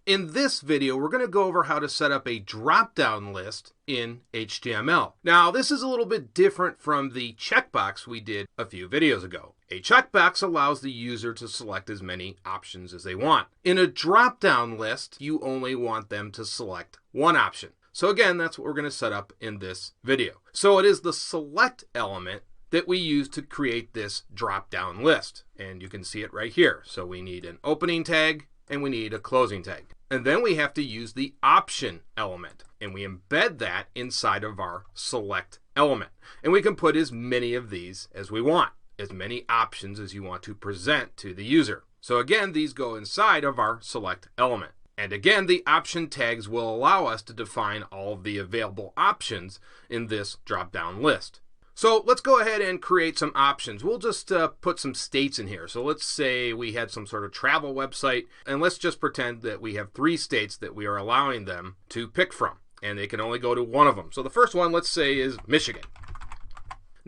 In this video, we're going to go over how to set up a drop-down list in HTML. Now, this is a little bit different from the checkbox we did a few videos ago. A checkbox allows the user to select as many options as they want. In a drop-down list, you only want them to select one option. So again, that's what we're going to set up in this video. So it is the select element that we use to create this drop-down list. And you can see it right here. So we need an opening tag and we need a closing tag. And then we have to use the option element, and we embed that inside of our select element. And we can put as many of these as we want, as many options as you want to present to the user. So again, these go inside of our select element. And again, the option tags will allow us to define all of the available options in this drop-down list. So let's go ahead and create some options. We'll just put some states in here. So let's say we had some sort of travel website, and let's just pretend that we have 3 states that we are allowing them to pick from, and they can only go to one of them. So the first one, let's say, is Michigan.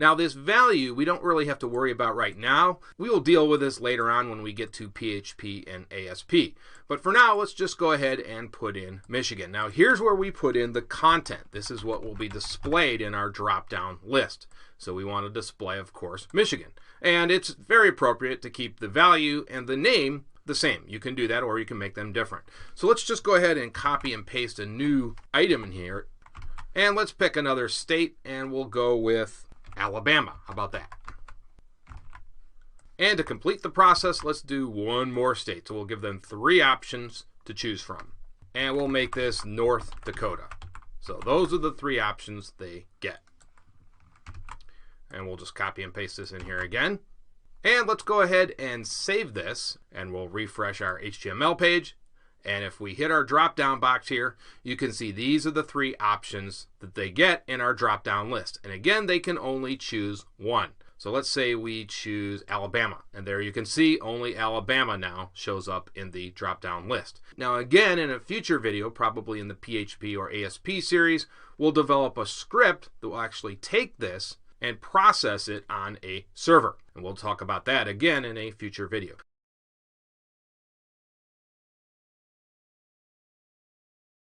Now this value we don't really have to worry about right now. We will deal with this later on when we get to PHP and ASP. But for now, let's just go ahead and put in Michigan. Now here's where we put in the content. This is what will be displayed in our drop-down list. So we want to display, of course, Michigan. And it's very appropriate to keep the value and the name the same. You can do that, or you can make them different. So let's just go ahead and copy and paste a new item in here. And let's pick another state, and we'll go with Alabama. How about that? And to complete the process, let's do one more state. So we'll give them 3 options to choose from. And we'll make this North Dakota. So those are the 3 options they get. And we'll just copy and paste this in here again. And let's go ahead and save this, and we'll refresh our HTML page. And if we hit our drop-down box here, you can see these are the 3 options that they get in our drop-down list. And again, they can only choose one. So let's say we choose Alabama, and there you can see only Alabama now shows up in the drop-down list. Now again, in a future video, probably in the PHP or ASP series, we'll develop a script that will actually take this and process it on a server. And we'll talk about that again in a future video.